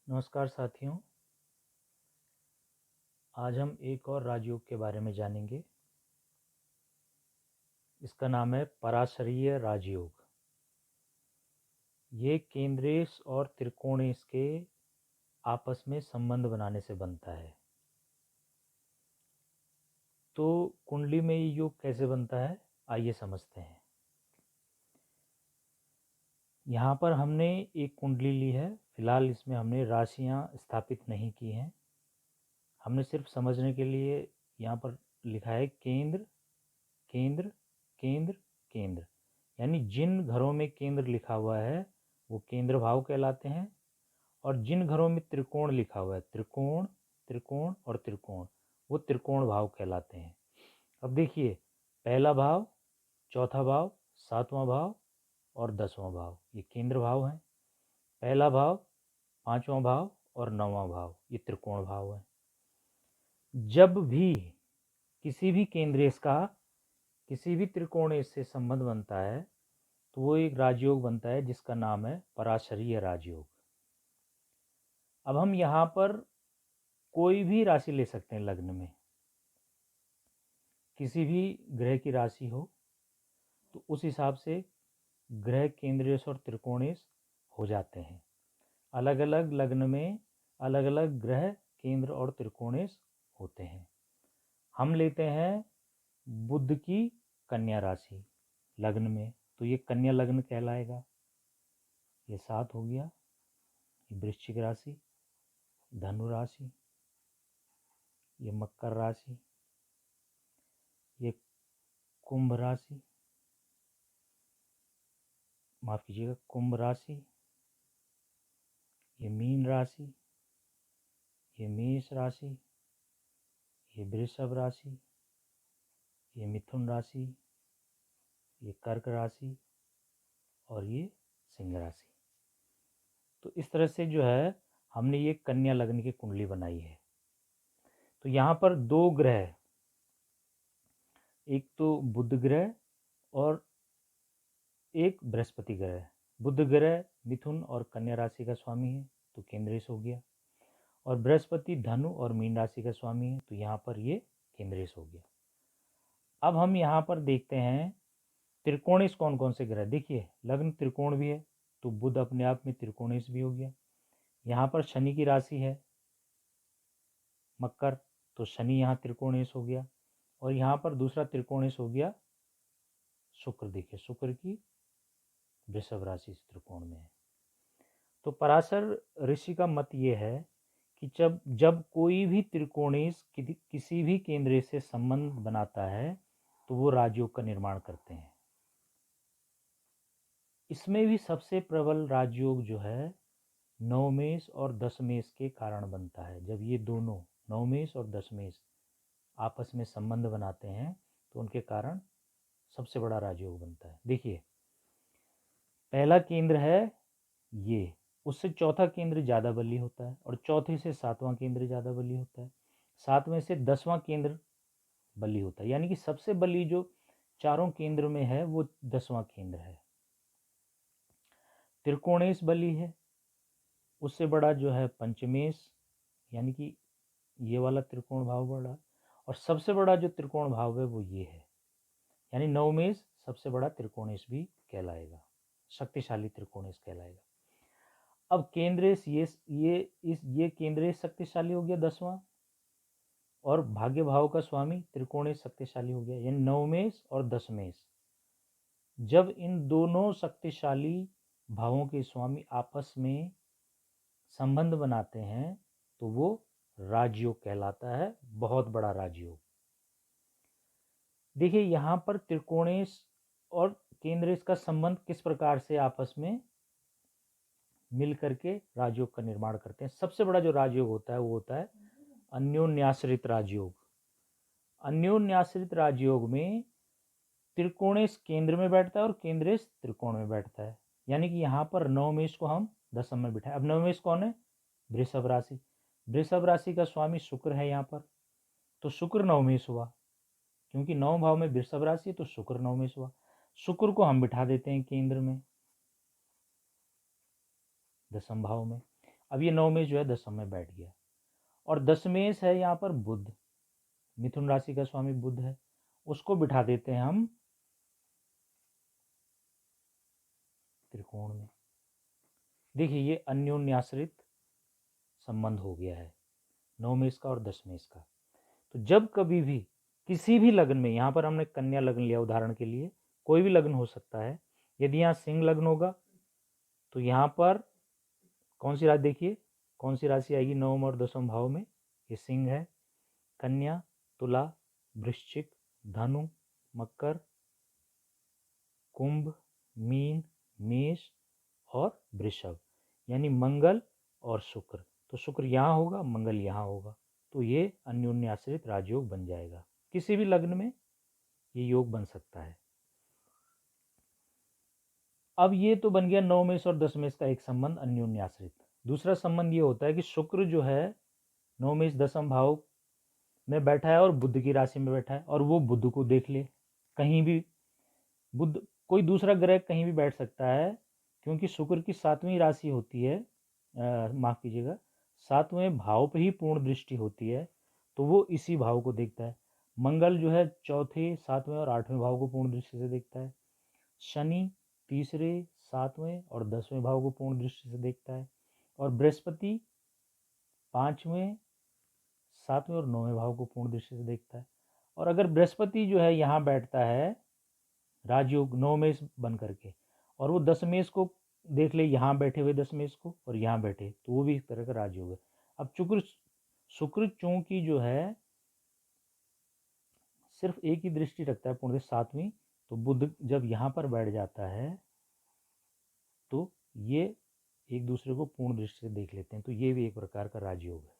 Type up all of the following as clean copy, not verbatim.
नमस्कार साथियों। आज हम एक और राजयोग के बारे में जानेंगे। इसका नाम है पराशरीय राजयोग। ये केंद्रेश और त्रिकोणेश के आपस में संबंध बनाने से बनता है। तो कुंडली में ये योग कैसे बनता है, आइए समझते हैं। यहाँ पर हमने एक कुंडली ली है। फिलहाल इसमें हमने राशियाँ स्थापित नहीं की हैं। हमने सिर्फ समझने के लिए यहाँ पर लिखा है केंद्र केंद्र केंद्र केंद्र, यानी जिन घरों में केंद्र लिखा हुआ है वो केंद्र भाव कहलाते हैं, और जिन घरों में त्रिकोण लिखा हुआ है, त्रिकोण त्रिकोण और त्रिकोण, वो त्रिकोण भाव कहलाते हैं। अब देखिए, पहला भाव, चौथा भाव, सातवां भाव और 10वां भाव ये केंद्र भाव हैं। पहला भाव, पांचवां भाव और 9वां भाव ये त्रिकोण भाव है। जब भी किसी भी केंद्रेश का किसी भी त्रिकोणेश से संबंध बनता है तो वो एक राजयोग बनता है जिसका नाम है पराशरीय राजयोग। अब हम यहाँ पर कोई भी राशि ले सकते हैं। लग्न में किसी भी ग्रह की राशि हो तो उस हिसाब से ग्रह केंद्रेश और त्रिकोणेश हो जाते हैं। अलग अलग लग्न में अलग अलग ग्रह केंद्र और त्रिकोणेश होते हैं। हम लेते हैं बुध की कन्या राशि लग्न में, तो ये कन्या लग्न कहलाएगा। ये 7 हो गया। ये वृश्चिक राशि, धनु राशि, ये मकर राशि, ये कुंभ राशि, माफ कीजिएगा, कुंभ राशि, ये मीन राशि, ये मेष राशि, ये वृषभ राशि, ये मिथुन राशि, ये कर्क राशि और ये सिंह राशि। तो इस तरह से जो है हमने ये कन्या लग्न की कुंडली बनाई है। तो यहाँ पर 2 ग्रह, एक तो बुध ग्रह और एक बृहस्पति ग्रह। बुध ग्रह मिथुन और कन्या राशि का स्वामी है तो केंद्रेश हो गया, और बृहस्पति धनु और मीन राशि का स्वामी है तो यहाँ पर ये केंद्रेश हो गया। अब हम यहाँ पर देखते हैं त्रिकोणेश कौन कौन से ग्रह। देखिए, लग्न त्रिकोण भी है तो बुध अपने आप में त्रिकोणेश भी हो गया। यहाँ पर शनि की राशि है मकर, तो शनि यहाँ त्रिकोणेश हो गया। और यहाँ पर दूसरा त्रिकोणेश हो गया शुक्र। देखिए, शुक्र की वृषभ राशि इस त्रिकोण में है। तो पराशर ऋषि का मत ये है कि जब जब कोई भी त्रिकोणेश किसी भी केंद्र से संबंध बनाता है तो वो राजयोग का निर्माण करते हैं। इसमें भी सबसे प्रबल राजयोग जो है नवमेश और दशमेश के कारण बनता है। जब ये दोनों नवमेश और दशमेश आपस में संबंध बनाते हैं तो उनके कारण सबसे बड़ा राजयोग बनता है। देखिए, पहला केंद्र है ये, उससे चौथा केंद्र ज़्यादा बली होता है, और चौथे से 7वां केंद्र ज़्यादा बली होता है, 7वें से 10वां केंद्र बली होता है। यानी कि सबसे बली जो चारों केंद्र में है वो 10वां केंद्र है। त्रिकोणेश बली है, उससे बड़ा जो है पंचमेश, यानी कि ये वाला त्रिकोण भाव बड़ा, और सबसे बड़ा जो त्रिकोण भाव है वो ये है, यानी नवमेश सबसे बड़ा त्रिकोणेश भी कहलाएगा, शक्तिशाली त्रिकोणेश कहलाएगा। अब केंद्रेश ये केंद्रेश शक्तिशाली हो गया 10वां, और भाग्य भाव का स्वामी त्रिकोणेश शक्तिशाली हो गया, यानी नवमेश और दशमेश। जब इन दोनों शक्तिशाली भावों के स्वामी आपस में संबंध बनाते हैं तो वो राजयोग कहलाता है, बहुत बड़ा राजयोग। देखिए, यहाँ पर त्रिकोणेश और केंद्रेश का संबंध किस प्रकार से आपस में मिल करके राजयोग का निर्माण करते हैं। सबसे बड़ा जो राजयोग होता है वो होता है अन्योन्याश्रित राजयोग। अन्योन्याश्रित राजयोग में त्रिकोणेश केंद्र में बैठता है और केंद्रेश त्रिकोण में बैठता है। यानी कि यहाँ पर नवमेश को हम दशम में बिठाए। अब नवमेश कौन है? वृषभ राशि। वृषभ राशि का स्वामी शुक्र है यहाँ पर, तो शुक्र नवमेश हुआ, क्योंकि 9 भाव में वृषभ राशि है तो शुक्र नवमेश हुआ। शुक्र को हम बिठा देते हैं केंद्र में, दशम भाव में। अब ये नवमेश जो है दशम में बैठ गया, और दशमेश है यहाँ पर बुध, मिथुन राशि का स्वामी बुध है, उसको बिठा देते हैं हम त्रिकोण में। देखिए ये अन्योन्याश्रित संबंध हो गया है नवमेश का और दशमेश का। तो जब कभी भी किसी भी लग्न में, यहाँ पर हमने कन्या लग्न लिया उदाहरण के लिए, कोई भी लग्न हो सकता है, यदि यहाँ सिंह लग्न होगा तो यहाँ पर कौन सी राशि, देखिए कौन सी राशि आएगी नवम और दसम भाव में, ये सिंह है, कन्या, तुला, वृश्चिक, धनु, मकर, कुंभ, मीन, मेष और वृषभ, यानी मंगल और शुक्र। तो शुक्र यहाँ होगा, मंगल यहाँ होगा, तो ये अन्योन्याश्रित राजयोग बन जाएगा। किसी भी लग्न में ये योग बन सकता है। अब ये तो बन गया नवमेश और दशमेश का एक संबंध अन्योन्याश्रित। दूसरा संबंध ये होता है कि शुक्र जो है नवमेश दशम भाव में बैठा है और बुध की राशि में बैठा है, और वो बुध को देख ले। कहीं भी बुध, कोई दूसरा ग्रह कहीं भी बैठ सकता है, क्योंकि शुक्र की 7वीं राशि होती है, माफ कीजिएगा 7वें भाव पे ही पूर्ण दृष्टि होती है, तो वो इसी भाव को देखता है। मंगल जो है चौथे, 7वें और 8वें भाव को पूर्ण दृष्टि से देखता है। शनि तीसरे, 7वें और 10वें भाव को पूर्ण दृष्टि से देखता है। और बृहस्पति 5वें, 7वें और 9वें भाव को पूर्ण दृष्टि से देखता है। और अगर बृहस्पति जो है यहाँ बैठता है राजयोग नवमेश बन करके, और वो दशमेश को देख ले, यहाँ बैठे हुए दशमेश को और यहाँ बैठे, तो वो भी एक तरह का राजयोग है। अब शुक्र चूंकि जो है सिर्फ एक ही दृष्टि रखता है पूर्ण 7वीं, तो बुध जब यहाँ पर बैठ जाता है तो ये एक दूसरे को पूर्ण दृष्टि से देख लेते हैं, तो ये भी एक प्रकार का राजयोग है।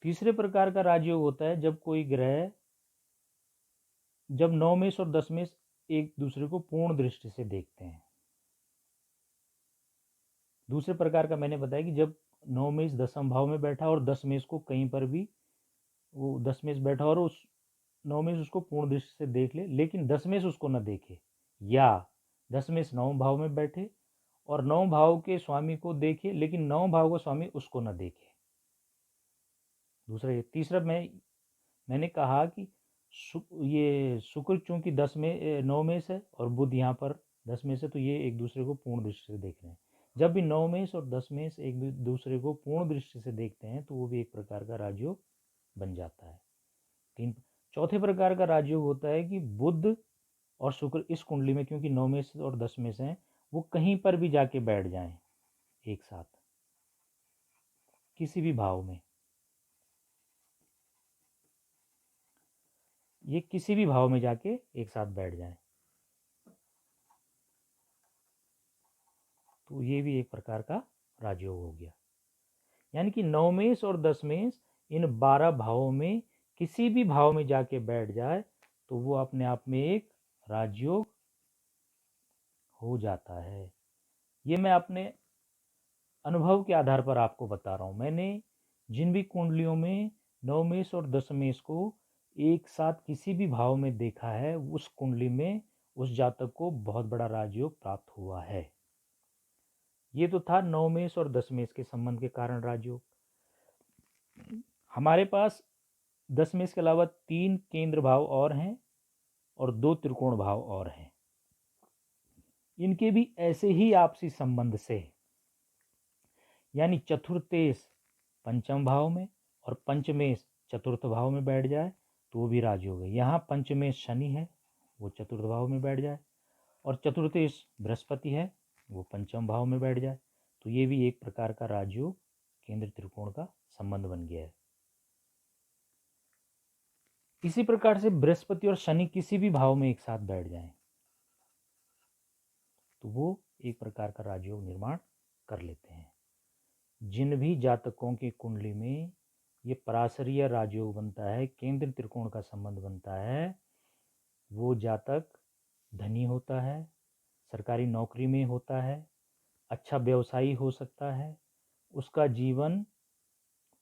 तीसरे प्रकार का राजयोग होता है जब कोई ग्रह, जब नवमेश और दशमेश एक दूसरे को पूर्ण दृष्टि से देखते हैं। दूसरे प्रकार का मैंने बताया कि जब नवमेश दशम भाव में बैठा और दशमेश को कहीं पर भी, वो दशमेश बैठा और उस नवमेश उसको पूर्ण दृष्टि से देख ले, लेकिन दशमेश उसको न देखे, या दशमेश नवम भाव में बैठे और नवम भाव के स्वामी को देखे, लेकिन नवम भाव का स्वामी उसको न देखे। दूसरा ये। तीसरा मैंने कहा कि ये शुक्र चूंकि 10 में 9 में से और बुध यहाँ पर 10 में से, तो ये एक दूसरे को पूर्ण दृष्टि से देख रहे हैं। जब भी 9 में और 10 में से एक दूसरे को पूर्ण दृष्टि से देखते हैं तो वो भी एक प्रकार का राजयोग बन जाता है। चौथे प्रकार का राजयोग होता है कि बुध और शुक्र इस कुंडली में, क्योंकि 9 में से और 10 में से हैं, वो कहीं पर भी जाके बैठ जाएं एक साथ, किसी भी भाव में, ये किसी भी भाव में जाके एक साथ बैठ जाएं, तो ये भी एक प्रकार का राजयोग हो गया। यानी कि नवमेश और दशमेश इन 12 भावों में किसी भी भाव में जाके बैठ जाए तो वो अपने आप में एक राजयोग हो जाता है। ये मैं अपने अनुभव के आधार पर आपको बता रहा हूँ। मैंने जिन भी कुंडलियों में नवमेश और दशमेश को एक साथ किसी भी भाव में देखा है, उस कुंडली में उस जातक को बहुत बड़ा राजयोग प्राप्त हुआ है। ये तो था नवमेश और दशमेश के संबंध के कारण राजयोग। हमारे पास दशमेश के अलावा 3 केंद्र भाव और हैं और 2 त्रिकोण भाव और हैं। इनके भी ऐसे ही आपसी संबंध से, यानी चतुर्थेश पंचम भाव में और पंचमेश चतुर्थ भाव में बैठ जाए तो वो भी राजयोग है। यहाँ पंचमेश शनि है, वो चतुर्थ भाव में बैठ जाए, और चतुर्थेश बृहस्पति है, वो पंचम भाव में बैठ जाए, तो ये भी एक प्रकार का राजयोग केंद्र त्रिकोण का संबंध बन गया है। इसी प्रकार से बृहस्पति और शनि किसी भी भाव में एक साथ बैठ जाएं तो वो एक प्रकार का राजयोग निर्माण कर लेते हैं। जिन भी जातकों की कुंडली में ये पराशरीय राजयोग बनता है, केंद्र त्रिकोण का संबंध बनता है, वो जातक धनी होता है, सरकारी नौकरी में होता है, अच्छा व्यवसायी हो सकता है, उसका जीवन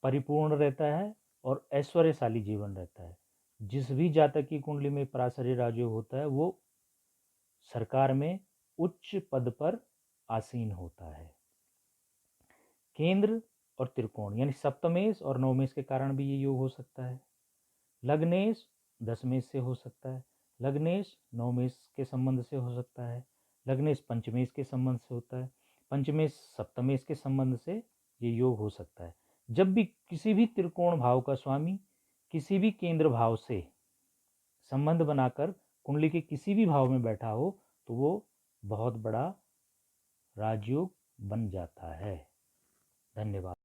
परिपूर्ण रहता है और ऐश्वर्यशाली जीवन रहता है। जिस भी जातक की कुंडली में पराशरीय राजयोग होता है वो सरकार में उच्च पद पर आसीन होता है। केंद्र और त्रिकोण यानी सप्तमेश और नवमेश के कारण भी ये योग हो सकता है। लग्नेश दशमेश से हो सकता है, लग्नेश नवमेश के संबंध से हो सकता है, लग्नेश पंचमेश के संबंध से होता है, पंचमेश सप्तमेश के संबंध से ये योग हो सकता है। जब भी किसी भी त्रिकोण भाव का स्वामी किसी भी केंद्र भाव से संबंध बनाकर कुंडली के किसी भी भाव में बैठा हो तो वो बहुत बड़ा राजयोग बन जाता है। धन्यवाद।